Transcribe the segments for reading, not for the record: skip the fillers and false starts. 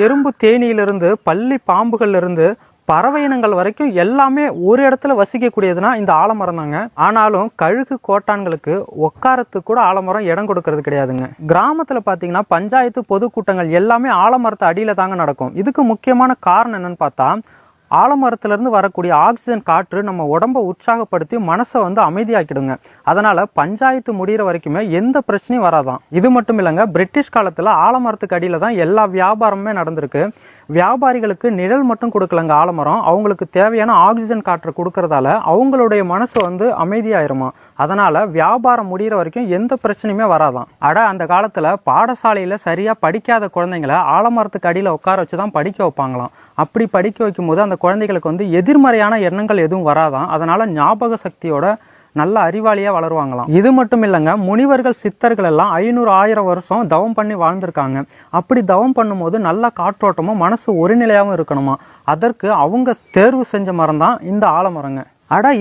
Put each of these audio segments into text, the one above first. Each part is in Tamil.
எறும்பு தேனியிலிருந்து பள்ளி பாம்புகள்ல இருந்து பறவை இனங்கள் வரைக்கும் எல்லாமே ஒரு இடத்துல வசிக்கக்கூடியதுன்னா இந்த ஆலமரம் தாங்க. ஆனாலும் கழுகு கோட்டான்களுக்கு உட்காரத்துக்கு கூட ஆலமரம் இடம் கொடுக்கறது கிடையாதுங்க. கிராமத்துல பாத்தீங்கன்னா பஞ்சாயத்து பொதுக்கூட்டங்கள் எல்லாமே ஆலமரத்து அடியில தாங்க நடக்கும். இதுக்கு முக்கியமான காரணம் என்னன்னு பார்த்தா, ஆலமரத்துல இருந்து வரக்கூடிய ஆக்சிஜன் காற்று நம்ம உடம்ப உற்சாகப்படுத்தி மனசை அமைதியாக்கிடுங்க. அதனால பஞ்சாயத்து முடிகிற வரைக்குமே எந்த பிரச்சனையும் வராதான். இது மட்டும் இல்லைங்க, பிரிட்டிஷ் காலத்துல ஆலமரத்துக்கு அடியில தான் எல்லா வியாபாரமுமே நடந்திருக்கு. வியாபாரிகளுக்கு நிழல் மட்டும் கொடுக்கலங்க ஆலமரம், அவங்களுக்கு தேவையான ஆக்சிஜன் காற்றை கொடுக்கறதால அவங்களுடைய மனசு அமைதியாயிருமா. அதனால வியாபாரம் முடிகிற வரைக்கும் எந்த பிரச்சனையுமே வராதான். அந்த காலத்துல பாடசாலையில சரியா படிக்காத குழந்தைங்களை ஆலமரத்துக்கு அடியில உட்கார வச்சுதான் படிக்க வைப்பாங்களாம். அப்படி படிக்க வைக்கும் போது அந்த குழந்தைகளுக்கு எதிர்மறையான எண்ணங்கள் எதுவும் வராதான். அதனால ஞாபக சக்தியோட நல்ல அறிவாளியா வளருவாங்களாம். இது மட்டும் இல்லைங்க, முனிவர்கள் சித்தர்கள் எல்லாம் 500-1000 வருஷம் தவம் பண்ணி வாழ்ந்திருக்காங்க. அப்படி தவம் பண்ணும்போது நல்ல காற்றோட்டமும் மனசு ஒரு நிலையாகவும் இருக்கணுமா. அதற்கு அவங்க தேர்வு செஞ்ச மரம் தான் இந்த ஆலமரங்க.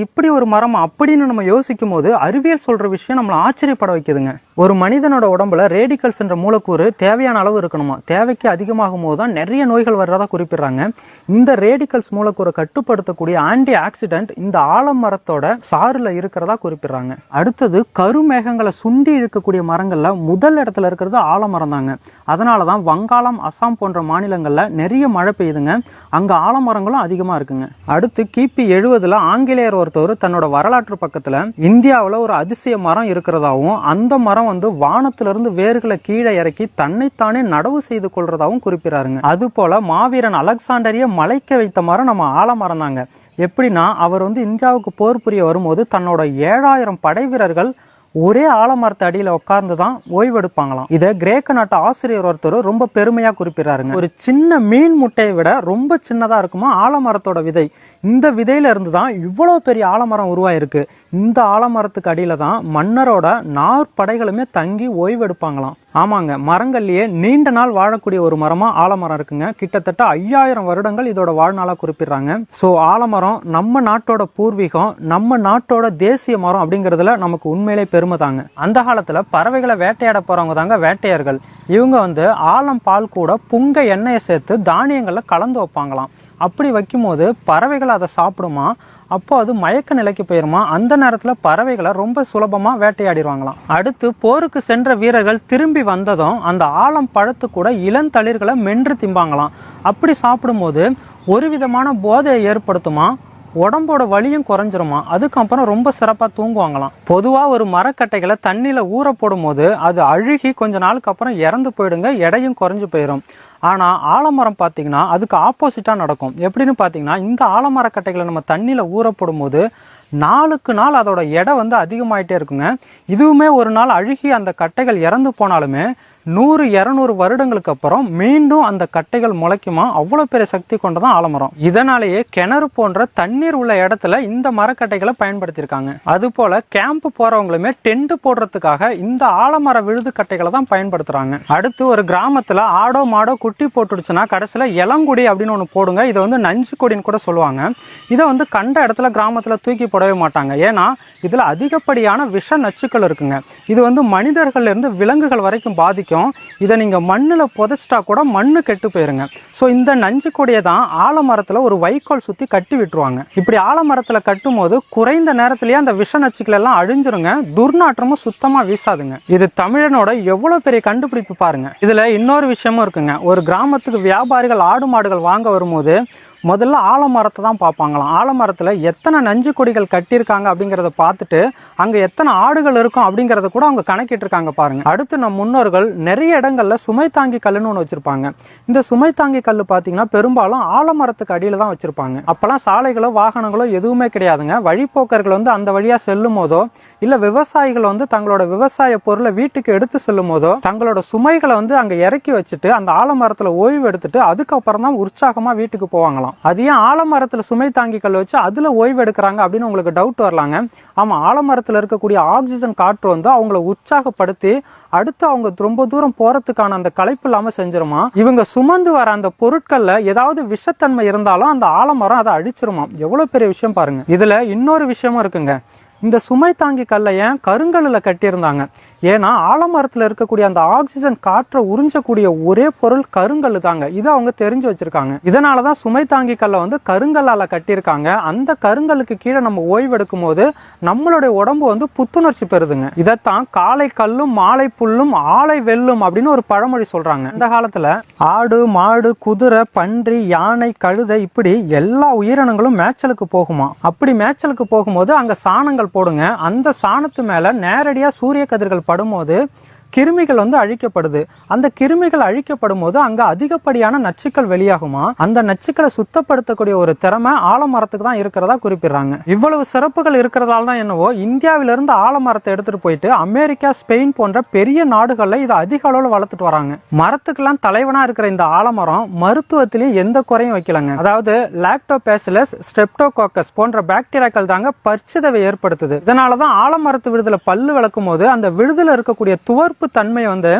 இப்படி ஒரு மரம் அப்படின்னு நம்ம யோசிக்கும் போது அறிவியல் சொல்ற விஷயம் நம்மளை ஆச்சரியப்பட வைக்குதுங்க. ஒரு மனிதனோட உடம்புல ரேடிக்கல்ஸ் என்ற மூலக்கூறு தேவையான அளவு இருக்கணுமா. தேவைக்கு அதிகமாகும் போது தான் நிறைய நோய்கள் வர்றதா குறிப்பிடுறாங்க. இந்த ரேடிக்கல்ஸ் மூலக்கூறை கட்டுப்படுத்தக்கூடிய ஆன்டி ஆக்சிடென்ட் இந்த ஆலமரத்தோட சாறுல இருக்கிறதா குறிப்பிடுறாங்க. அடுத்தது கருமேகங்களை சுண்டி இழுக்கக்கூடிய மரங்கள்ல முதல் இடத்துல இருக்கிறது ஆலமரம் தாங்க. அதனாலதான் வங்காளம், அசாம் போன்ற மாநிலங்கள்ல நிறைய மழை பெய்யுதுங்க. அங்க ஆலமரங்களும் அதிகமா இருக்குங்க. அடுத்து கிபி 70 ஆங்கிலேயர் ஒருத்தவர் தன்னோட வரலாற்று பக்கத்துல இந்தியாவில் ஒரு அதிசய மரம் இருக்கிறதாவும், அந்த மரம் வானத்திலிருந்து வேர்களை கீழே இறக்கி தன்னைத்தானே நடவு செய்து கொள்றதாவும் குறிப்பிடாருங்க. அது போல மாவீரன் அலெக்சாண்டரிய மலைக்க வைத்த மரம் நம்ம ஆலமரம் தாங்க. எப்படின்னா, அவர் இந்தியாவுக்கு போர் புரிய வரும்போது தன்னோட 7000 படை வீரர்கள் ஒரே ஆலமரத்து அடியில உட்கார்ந்துதான் ஓய்வெடுப்பாங்களாம். இதை கிரேக்க நாட்டு ஆசிரியர் ஒருத்தர் ரொம்ப பெருமையா குறிப்பிடாருங்க. ஒரு சின்ன மீன் முட்டையை விட ரொம்ப சின்னதா இருக்குமா ஆலமரத்தோட விதை. இந்த விதையில இருந்து தான் இவ்வளவு பெரிய ஆலமரம் உருவாயிருக்கு. இந்த ஆலமரத்துக்கு அடியில தான் மன்னரோட நாற்படைகளுமே தங்கி ஓய்வெடுப்பாங்களாம். ஆமாங்க, மரங்கள்லயே நீண்ட நாள் வாழக்கூடிய ஒரு மரமா ஆலமரம் இருக்குங்க. கிட்டத்தட்ட 5000 வருடங்கள் இதோட வாழ்நாளா குறிப்பிடுறாங்க. சோ ஆலமரம் நம்ம நாட்டோட பூர்வீகம், நம்ம நாட்டோட தேசிய மரம் அப்படிங்கறதுல நமக்கு உண்மையிலே பெருமை தாங்க. அந்த காலத்துல பறவைகளை வேட்டையாட போறவங்க தாங்க வேட்டையர்கள். இவங்க ஆலம் பால் கூட புங்க எண்ணெயை சேர்த்து தானியங்கள்ல கலந்து வைப்பாங்களாம். அப்படி வைக்கும் போது பறவைகள் அதை சாப்பிடுமா, அப்போ அது மயக்க நிலைக்கு போயிருமா. அந்த நேரத்துல பறவைகளை ரொம்ப சுலபமா வேட்டையாடிடுவாங்களாம். அடுத்து போருக்கு சென்ற வீரர்கள் திரும்பி வந்ததும் அந்த ஆலம் பழத்து கூட இளந்தளிர்களை மென்று திம்பாங்களாம். அப்படி சாப்பிடும் போது ஒரு விதமான போதையை ஏற்படுத்துமா, உடம்போட வலியும் குறைஞ்சிருமா. அதுக்கப்புறம் ரொம்ப சிறப்பா தூங்குவாங்களாம். பொதுவா ஒரு மரக்கட்டைகளை தண்ணியில ஊற போடும் போது அது அழுகி கொஞ்ச நாளுக்கு அப்புறம் இறந்து போயிடுங்க, எடையும் குறைஞ்சு போயிடும். ஆனா ஆலமரம் பாத்தீங்கன்னா அதுக்கு ஆப்போசிட்டா நடக்கும். எப்படின்னு பாத்தீங்கன்னா, இந்த ஆலமரக்கட்டைகளை நம்ம தண்ணியில ஊற போடும் போது நாளுக்கு நாள் அதோட எடை அதிகமாயிட்டே இருக்குங்க. இதுவுமே ஒரு நாள் அழுகி அந்த கட்டைகள் இறந்து போனாலுமே 100-200 வருடங்களுக்கு அப்புறம் மீண்டும் அந்த கட்டைகள் முளைக்குமா. அவ்வளவு பெரிய சக்தி கொண்டதான் ஆலமரம். இதனாலேயே கிணறு போன்ற தண்ணீர் உள்ள இடத்துல இந்த மரக்கட்டைகளை பயன்படுத்தியிருக்காங்க. அது போல கேம்ப் போறவங்களுமே டென்ட் போடுறதுக்காக இந்த ஆலமர விழுது கட்டைகளை தான் பயன்படுத்துறாங்க. அடுத்து ஒரு கிராமத்துல ஆடோ மாடோ குட்டி போட்டுடுச்சுன்னா கடைசியில இளங்குடி அப்படின்னு ஒண்ணு போடுங்க. இதை நஞ்சு கொடின்னு கூட சொல்லுவாங்க. இதை கண்ட இடத்துல கிராமத்துல தூக்கி போடவே மாட்டாங்க. ஏன்னா இதுல அதிகப்படியான விஷ நச்சுக்கள் இருக்குங்க. இது மனிதர்கள் இருந்து விலங்குகள் வரைக்கும் பாதிக்கும். இதை நீங்க மண்ணுல புதைச்சிட்டா கூட மண்ணு கெட்டு போயிருங்க. சோ இந்த நஞ்சு கொடியை தான் ஆலமரத்துல ஒரு வைக்கோல் சுத்தி கட்டி விட்டுருவாங்க. இப்படி ஆலமரத்துல கட்டும் போது குறைந்த நேரத்திலேயே அந்த விஷ நச்சுக்கள் எல்லாம் அழிஞ்சிருங்க. துர்நாற்றமும் சுத்தமா வீசாதுங்க. இது தமிழனோட எவ்வளவு பெரிய கண்டுபிடிப்பு பாருங்க. இதுல இன்னொரு விஷயமும் இருக்குங்க. ஒரு கிராமத்துக்கு வியாபாரிகள் ஆடு மாடுகள் வாங்க வரும்போது முதல்ல ஆலமரத்தை தான் பார்ப்பாங்களாம். ஆலமரத்துல எத்தனை நஞ்சு கொடிகள் கட்டியிருக்காங்க அப்படிங்கறத பார்த்துட்டு அங்க எத்தனை ஆடுகள் இருக்கும் அப்படிங்கறத கூட அவங்க கணக்கிட்டு இருக்காங்க பாருங்க. அடுத்து நம் முன்னோர்கள் நிறைய இடங்கள்ல சுமை தாங்கி கல்லுன்னு ஒண்ணு வச்சிருப்பாங்க. இந்த சுமை தாங்கி கல்லு பாத்தீங்கன்னா பெரும்பாலும் ஆலமரத்துக்கு அடியில தான் வச்சிருப்பாங்க. அப்பெல்லாம் சாலைகளோ வாகனங்களோ எதுவுமே கிடையாதுங்க. வழிபோக்கர்கள் அந்த வழியா செல்லும் போதோ இல்ல விவசாயிகள் தங்களோட விவசாய பொருளை வீட்டுக்கு எடுத்து செல்லும் போதோ தங்களோட சுமைகளை அங்க இறக்கி வச்சுட்டு அந்த ஆலமரத்துல ஓய்வு எடுத்துட்டு அதுக்கப்புறம் தான் உற்சாகமா வீட்டுக்கு போவாங்களாம். அது ஏன் ஆலமரத்துல சுமை தாங்கி கல் வச்சு அதுல ஓய்வு எடுக்கிறாங்க அப்படின்னு உங்களுக்கு டவுட் வரலாங்க. ஆமா, ஆலமரத்துல இருக்கக்கூடிய ஆக்சிஜன் காற்று அவங்களை உற்சாகப்படுத்தி அடுத்து அவங்க ரொம்ப தூரம் போறதுக்கான அந்த களைப்பு இல்லாம செஞ்சிருமா. இவங்க சுமந்து வர அந்த பொருட்கள்ல ஏதாவது விஷத்தன்மை இருந்தாலும் அந்த ஆலமரம் அதை அழிச்சிருமா. எவ்வளவு பெரிய விஷயம் பாருங்க. இதுல இன்னொரு விஷயமும் இருக்குங்க. இந்த சுமை தாங்கி கல்லை ஏன் கருங்கல்ல கட்டியிருந்தாங்க. ஏன்னா ஆலமரத்துல இருக்கக்கூடிய அந்த ஆக்சிஜன் காற்றை உறிஞ்சக்கூடிய ஒரே பொருள் கருங்கல் தாங்க. இதை அவங்க தெரிஞ்சு வச்சிருக்காங்க. இதனாலதான் சுமை தாங்கி கல்லை வந்து கருங்கல்லால கட்டியிருக்காங்க. அந்த கருங்கலுக்கு கீழே நம்ம ஓய்வெடுக்கும் போது நம்மளுடைய உடம்பு வந்து புத்துணர்ச்சி பெறுதுங்க. இதைத்தான் காலை கல்லும் மாலை புல்லும் ஆலை வெல்லும் அப்படின்னு ஒரு பழமொழி சொல்றாங்க. இந்த காலத்துல ஆடு மாடு குதிரை பன்றி யானை கழுதை இப்படி எல்லா உயிரினங்களும் மேய்ச்சலுக்கு போகுமா. அப்படி மேய்ச்சலுக்கு போகும்போது அங்க சாணங்கள் போடுங்க. அந்த சாணத்து மேல நேரடியா சூரிய கதிர்கள் படும்போது கிருமிகள் வந்து அழிக்கப்படுது. அந்த கிருமிகள் அழிக்கப்படும் போது அங்க அதிகப்படியான நச்சுக்கள் வெளியாகுமா. அந்த நச்சுக்களை சுத்தப்படுத்தக்கூடிய ஒரு திறமை ஆலமரத்துக்கு தான் இருக்கிறதா குறிப்பிடுறாங்க. இவ்வளவு சிறப்புகள் இருக்கிறதால தான் என்னவோ இந்தியாவிலிருந்து ஆலமரத்தை எடுத்துட்டு போயிட்டு அமெரிக்கா ஸ்பெயின் போன்ற பெரிய நாடுகள்ல இதை அதிக அளவில் வளர்த்துட்டு வராங்க. மரத்துக்கெல்லாம் தலைவனா இருக்கிற இந்த ஆலமரம் மருத்துவத்திலையும் எந்த குறையும் வைக்கலங்க. அதாவது லாக்டோபேசிலஸ் ஸ்ட்ரெப்டோகாக்கஸ் போன்ற பாக்டீரியாக்கள் தாங்க பற்சிதவை ஏற்படுத்துது. இதனாலதான் ஆலமரத்து விழுதுல பல்லு விளக்கும் போது அந்த விழுதுல இருக்கக்கூடிய துவர்ப்பு தன்மை வந்து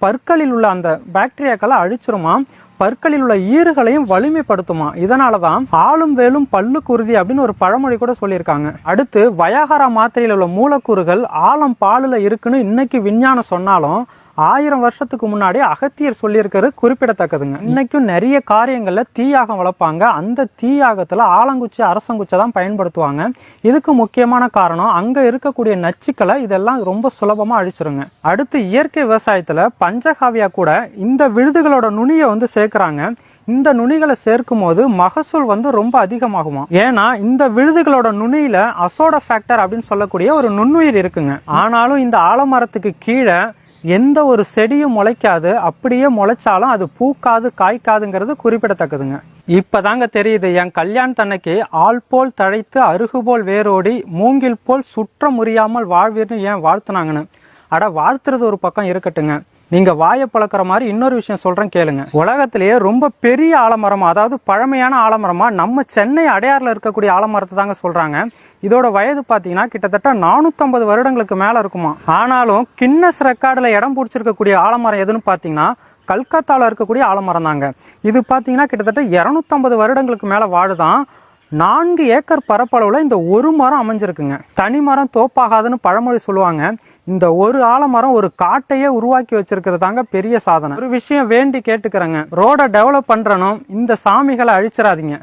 பற்களில் உள்ள அந்த பாக்டீரியாக்களை அழிச்சிருமா, பற்களில் உள்ள ஈறுகளையும் வலிமைப்படுத்துமா. இதனாலதான் ஆளும் வேலும் பல்லு குருதி அப்படின்னு ஒரு பழமொழி கூட சொல்லியிருக்காங்க. அடுத்து வயாகரா மாத்திரையில் உள்ள மூலக்கூறுகள் ஆலம் பாலுல இருக்குன்னு இன்னைக்கு விஞ்ஞானம் சொன்னாலும் 1000 வருஷத்துக்கு முன்னாடி அகத்தியர் சொல்லியிருக்கிறது குறிப்பிடத்தக்கதுங்க. இன்னைக்கும் நிறைய காரியங்கள்ல தீயாகம் வளர்ப்பாங்க. அந்த தீயாகத்துல ஆலங்குச்சி அரசங்குச்சை தான் பயன்படுத்துவாங்க. இதுக்கு முக்கியமான காரணம் அங்க இருக்கக்கூடிய நச்சுக்களை இதெல்லாம் ரொம்ப சுலபமா அழிச்சிருங்க. அடுத்து இயற்கை விவசாயத்துல பஞ்சகாவியா கூட இந்த விழுதுகளோட நுனியை வந்து சேர்க்கிறாங்க. இந்த நுனிகளை சேர்க்கும் போது மகசூல் வந்து ரொம்ப அதிகமாகுமா. ஏன்னா இந்த விழுதுகளோட நுனியில அசோடோபாக்டர் அப்படின்னு சொல்லக்கூடிய ஒரு நுண்ணுயிர் இருக்குங்க. ஆனாலும் இந்த ஆலமரத்துக்கு கீழே எந்த ஒரு செடியும் முளைக்காது. அப்படியே முளைச்சாலும் அது பூக்காது காய்க்காதுங்கிறது குறிப்பிடத்தக்கதுங்க. இப்பதாங்க தெரியுது என் கல்யாணத்தன்னைக்கு ஆள் போல் தழைத்து அருகு போல் வேரோடி மூங்கில் போல் சுற்ற முறியாமல் வாழ்வீர்னு ஏன் வாழ்த்துனாங்கன்னு. அட வாழ்த்துறது ஒரு பக்கம் இருக்கட்டுங்க, நீங்க வாயை பழக்கிற மாதிரி இன்னொரு விஷயம் சொல்றேன் கேளுங்க. உலகத்திலேயே ரொம்ப பெரிய ஆலமரமா, அதாவது பழமையான ஆலமரமா நம்ம சென்னை அடையாறுல இருக்கக்கூடிய ஆலமரத்தை தாங்க சொல்றாங்க. இதோட வயது பாத்தீங்கன்னா கிட்டத்தட்ட 450 வருடங்களுக்கு மேல இருக்குமா. ஆனாலும் கின்னஸ் ரெக்கார்டுல இடம் பிடிச்சிருக்கக்கூடிய ஆலமரம் எதுன்னு பாத்தீங்கன்னா கல்கத்தால இருக்கக்கூடிய ஆலமரம் தாங்க. இது பாத்தீங்கன்னா கிட்டத்தட்ட 250 வருடங்களுக்கு மேல வாழுதான். 4 ஏக்கர் பரப்பளவுல இந்த ஒரு மரம் அமைஞ்சிருக்குங்க. தனி மரம் தோப்பாகாதுன்னு பழமொழி சொல்லுவாங்க. இந்த ஒரு ஆலமரம் ஒரு காட்டையே உருவாக்கி வச்சிருக்கிறதாங்க பெரிய சாதனை. ஒரு விஷயம் வேண்டி கேட்டுக்கிறேங்க, ரோட டெவலப் பண்றனும் இந்த சாமிகளை அழிச்சிடாதீங்க.